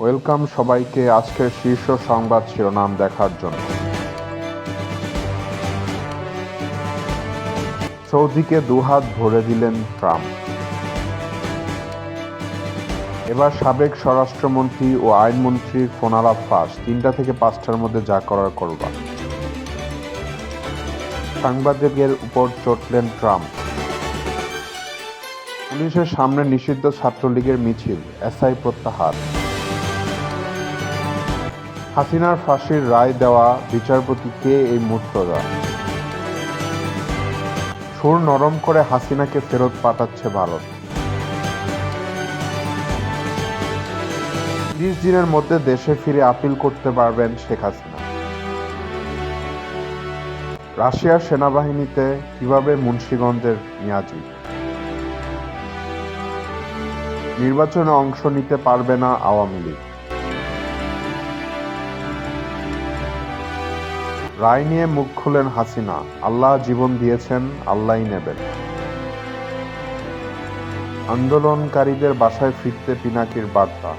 Welcome সবাইকে আজকের শীর্ষ সংবাদ শিরোনাম দেখার জন্য। সৌদিকে দুহাত ভরে দিলেন ট্রাম্প। এবার সাবেক স্বরাষ্ট্রমন্ত্রী ও আইনমন্ত্রীর ফোনালাপ ফাঁস, ৩টা থেকে ৫টার মধ্যে যা করার করবা। সাংবাদিকদের উপর চটলেন ট্রাম্প। পুলিশের সামনে নিষিদ্ধ ছাত্রলীগের মিছিল, এসআই প্রত্যাহার। হাসিনার ফাঁসির রায় দেওয়া বিচারপতি কে এই মুর্তজা? সুর নরম করে হাসিনাকে ফেরত পাঠাচ্ছে ভারত। ৩০ দিনের মধ্যে দেশে ফিরে আপিল করতে পারবেন শেখ হাসিনা। রাশিয়ার সেনাবাহিনীতে কিভাবে মুন্সিগঞ্জের নিয়াজি। নির্বাচনে অংশ নিতে পারবে না আওয়ামী লীগ। রায় নিয়ে মুখ খুললেন হাসিনা, আল্লাহ জীবন দিয়েছেন, আল্লাহই নেবেন। আন্দোলনকারীদের বাসায় ফিরতে পিনাকির বার্তা।